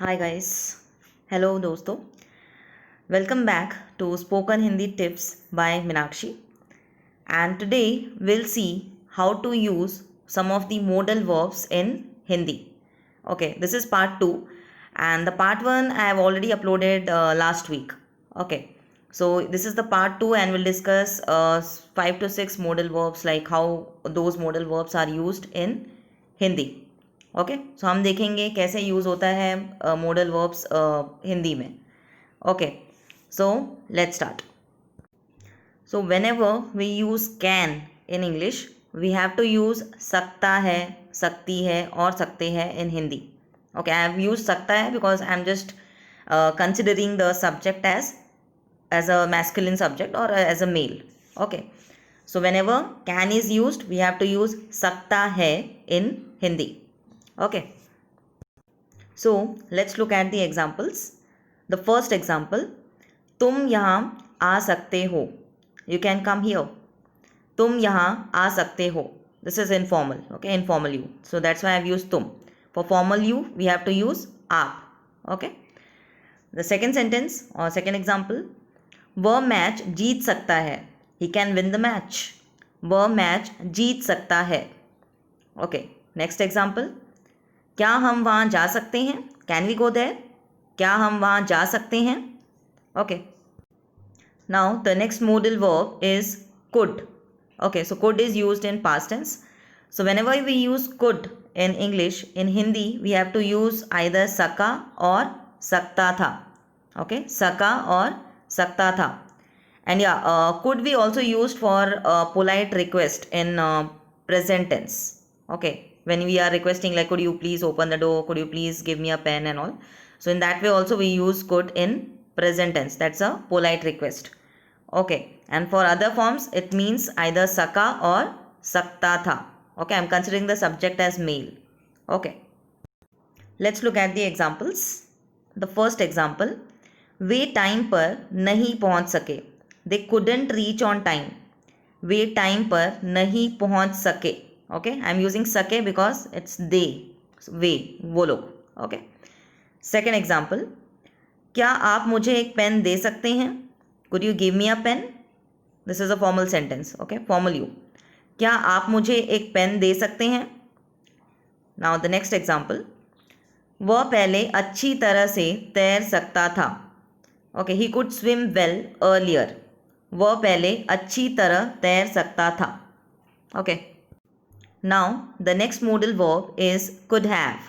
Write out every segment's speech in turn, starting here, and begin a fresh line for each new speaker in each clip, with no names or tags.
हाय guys. Hello दोस्तों। Welcome back to spoken Hindi tips by Meenakshi and today we'll see how to use some of the modal verbs in Hindi. Okay, this is part 2 and the part 1 I have already uploaded last week. Okay, so this is the part 2 and we'll discuss 5 to 6 modal verbs, like how those modal verbs are used in Hindi. Okay so हम देखेंगे कैसे use होता है model verbs Hindi में. Okay so let's start. So whenever we use can in English we have to use सकता है, सकती है और सकते हैं in Hindi. Okay, I have use सकता है because I am just considering the subject as a masculine subject or as a male. Okay, so whenever can is used we have to use sakta hai in Hindi. Okay, so let's look at the examples. The first example, तुम यहाँ आ सकते हो. You can come here. तुम यहाँ आ सकते हो. This is informal. Okay, informal you. So that's why I've used तुम. For formal you, we have to use आप. Okay. The second sentence or second example, वह मैच जीत सकता है. He can win the match. वह match जीत सकता है. Okay. Next example, क्या हम वहाँ जा सकते हैं? Can we go there? क्या हम वहाँ जा सकते हैं? Okay. Now the next modal verb is could. Okay, so could is used in past tense. So whenever we use could in English, in Hindi we have to use either saka or sakta tha. Okay, saka or sakta tha. And yeah, could be also used for polite request in present tense. Okay, when we are requesting, like, could you please open the door, could you please give me a pen and all. So in that way also we use could in present tense. That's a polite request. Okay, and for other forms it means either saka or sakta tha. Okay, I'm considering the subject as male. Okay, let's look at the examples. The first example, way time पर नहीं पहुंच सके. They couldn't reach on time. Way time पर नहीं पहुंच सके. Okay, I'm using सके because it's they. So, वे, वो लोग. Okay. Second example, क्या आप मुझे एक पेन दे सकते हैं? Could you give me a pen? This is a formal sentence. Okay, formal you. क्या आप मुझे एक पेन दे सकते हैं? Now the next example, वह पहले अच्छी तरह से तैर सकता था. Okay, he could swim well earlier. वह पहले अच्छी तरह तैर सकता था. Okay. Now the next modal verb is could have.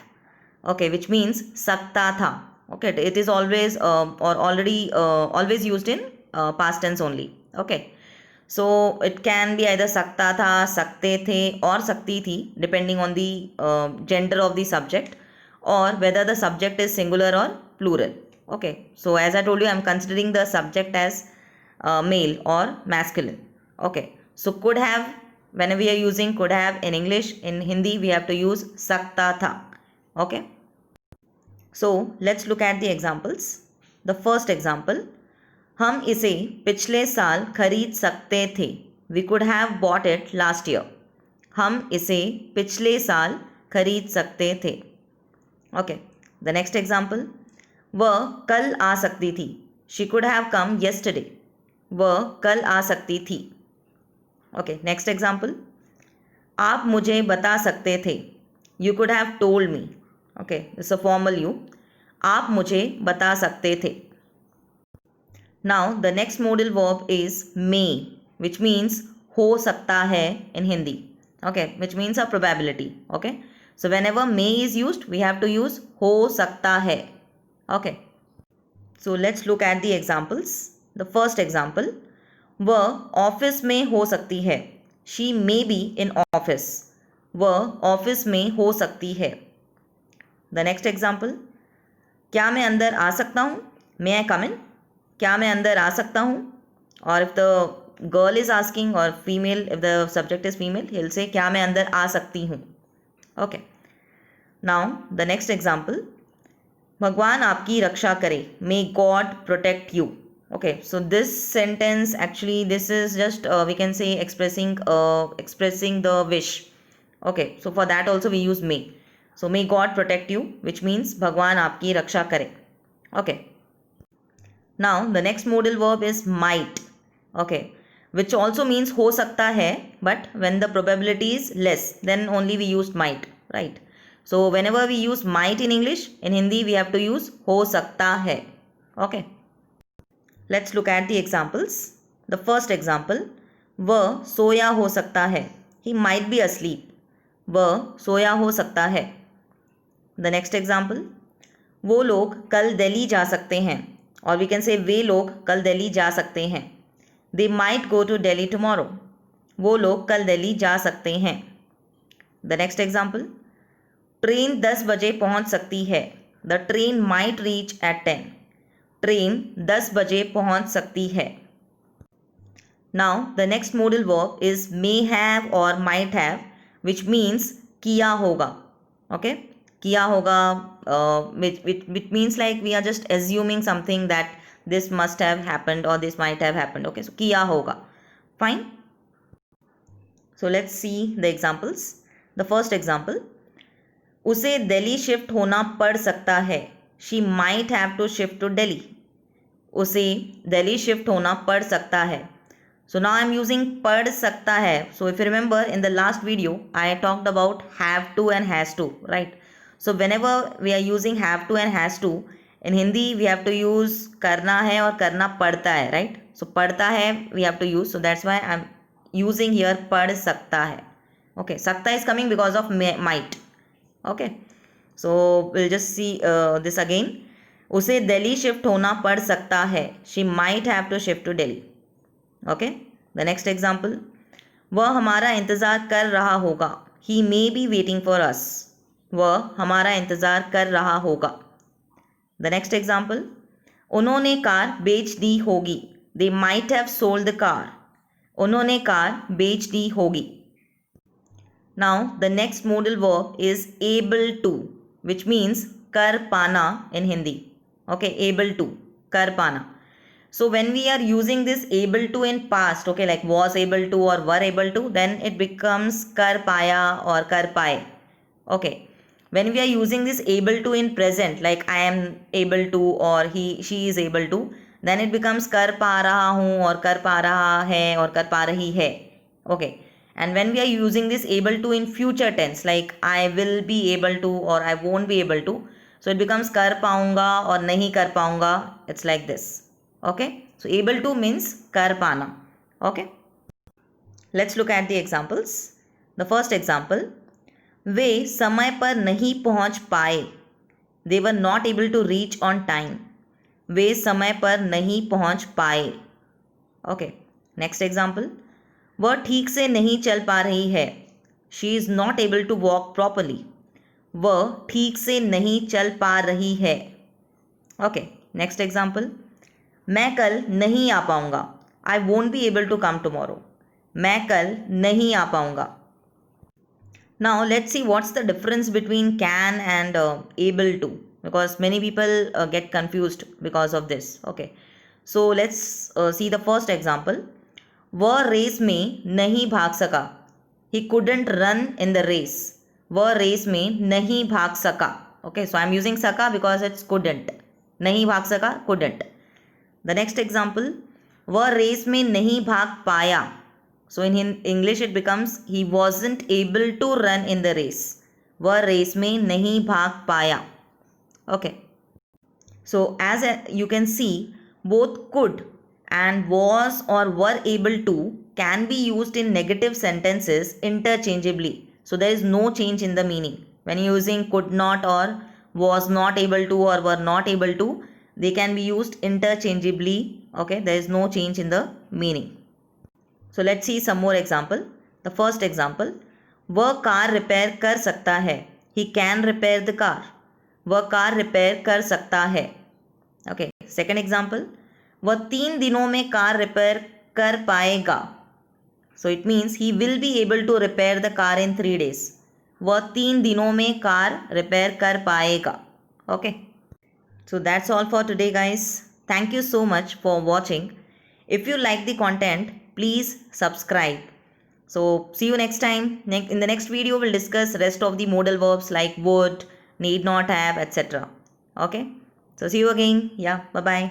Okay, which means सकता था. Okay, it is always or already always used in past tense only. Okay, so it can be either सकता था, सकते थे और सकती थी, depending on the gender of the subject or whether the subject is singular or plural. Okay, so as I told you, I'm considering the subject as male or masculine. Okay, so could have, whenever we are using could have in English, in Hindi we have to use sakta tha. Okay, so let's look at the examples. The first example, हम इसे पिछले साल खरीद सकते थे. We could have bought it last year. हम इसे पिछले साल खरीद सकते थे. Okay, the next example, वह कल आ सकती थी. She could have come yesterday. वह कल आ सकती थी. Okay, next example, आप मुझे बता सकते थे. You could have told me. Okay, this is a formal you. आप मुझे बता सकते थे. Now the next modal verb is may, which means हो सकता है in Hindi. Okay, which means a probability. Okay, so whenever may is used we have to use हो सकता है. Okay, so let's look at the examples. The first example, वह office में हो सकती है. She may be in office. वह office में हो सकती है. The next example, क्या मैं अंदर आ सकता हूँ? May I come in? क्या मैं अंदर आ सकता हूँ? Or if the girl is asking or female, if the subject is female, he'll say क्या मैं अंदर आ सकती हूँ. Okay. Now the next example, भगवान आपकी रक्षा करे. May God protect you. Okay, so this sentence actually, this is just we can say expressing the wish. Okay, so for that also we use may. So may God protect you, which means भगवान आपकी रक्षा करे. Okay. Now the next modal verb is might. Okay, which also means हो सकता है, but when the probability is less, then only we use might, right? So whenever we use might in English, in Hindi we have to use हो सकता है. Okay, let's look at the examples. The first example, वह सोया हो सकता है. He might be asleep. वह सोया हो सकता है. The next example, वो लोग कल दिल्ली जा सकते हैं, और वी कैन से वे लोग कल दिल्ली जा सकते हैं. They might go to Delhi tomorrow. वो लोग कल दिल्ली जा सकते हैं. द नेक्स्ट एग्जाम्पल, ट्रेन 10 बजे पहुंच सकती है. The train might reach at 10. Train 10 बजे पहुंच सकती है. Now the next modal verb is may have और माइट हैव, विच मीन्स किया होगा. ओके, किया होगा, which means like we are just assuming something that this must have happened or this might have happened. Okay, so किया होगा. Fine. So let's see the examples. The first example, उसे Delhi shift होना पड़ सकता है. She might have to shift to Delhi. उसे Delhi shift होना पड़ सकता है. So now I am using पड़ सकता है. So if you remember in the last video I talked about have to and has to, right? So whenever we are using have to and has to, in Hindi we have to use करना है और करना पड़ता है, right? So पड़ता है we have to use, so that's why I'm using here पढ़ सकता है. Okay, सकता is coming because of might. Okay, so we'll just see this again. उसे दिल्ली शिफ्ट होना पड़ सकता है. She might have to shift to Delhi. Okay, the next example, वह हमारा इंतज़ार कर रहा होगा. He may be waiting for us. वह हमारा इंतज़ार कर रहा होगा. द नेक्स्ट एग्जाम्पल, उन्होंने कार बेच दी होगी. They might have sold the car. उन्होंने कार बेच दी होगी. Now the next modal verb is able to, which means कर पाना in Hindi. Okay, able to, कर पाना. So when we are using this able to in past, okay, like was able to or were able to, then it becomes कर पाया or कर पाए. Okay, when we are using this able to in present, like I am able to or she is able to, then it becomes कर पा रहा हूँ और कर पा रहा है और कर पा रही है. Okay, and when we are using this able to in future tense, like I will be able to or I won't be able to, so it becomes कर पाऊँगा और नहीं कर पाऊँगा. It's like this. Okay, so able to means कर पाना. Okay, let's look at the examples. The first example, वे समय पर नहीं पहुंच पाए. They were not able to reach on time. वे समय पर नहीं पहुंच पाए. Okay, next example, वह ठीक से नहीं चल पा रही है. She is not able to walk properly. वह ठीक से नहीं चल पा रही है. Okay, next example, मैं कल नहीं आ पाऊँगा. I won't be able to come tomorrow. मैं कल नहीं आ पाऊँगा. Now let's see what's the difference between can and able to, because many people get confused because of this. Okay, so let's see the first example. वह race में नहीं भाग सका. He couldn't run in the race. वह race में नहीं भाग सका. Okay, so I'm using सका because it's couldn't. नहीं भाग सका, couldn't. The next example, वह रेस में नहीं भाग पाया. So in English it becomes he wasn't able to run in the race. वह रेस में नहीं भाग पाया. Okay, so as you can see, both could and was or were able to can be used in negative sentences interchangeably. So there is no change in the meaning. When using could not or was not able to or were not able to, they can be used interchangeably. Okay, there is no change in the meaning. So let's see some more example. The first example, वह car repair कर सकता है. He can repair the car. वह car repair कर सकता है. Okay, second example, वह 3 दिनों में कार रिपेयर कर पाएगा. So it means he will be able to repair the car in 3 days. वह 3 दिनों में कार रिपेयर कर पाएगा. Okay, so that's all for today guys. Thank you so much for watching. If you like the content, please subscribe. So see you next time. In the next video we'll discuss rest of the modal verbs like would, need not have, etc. Okay, so see you again. Yeah, bye bye.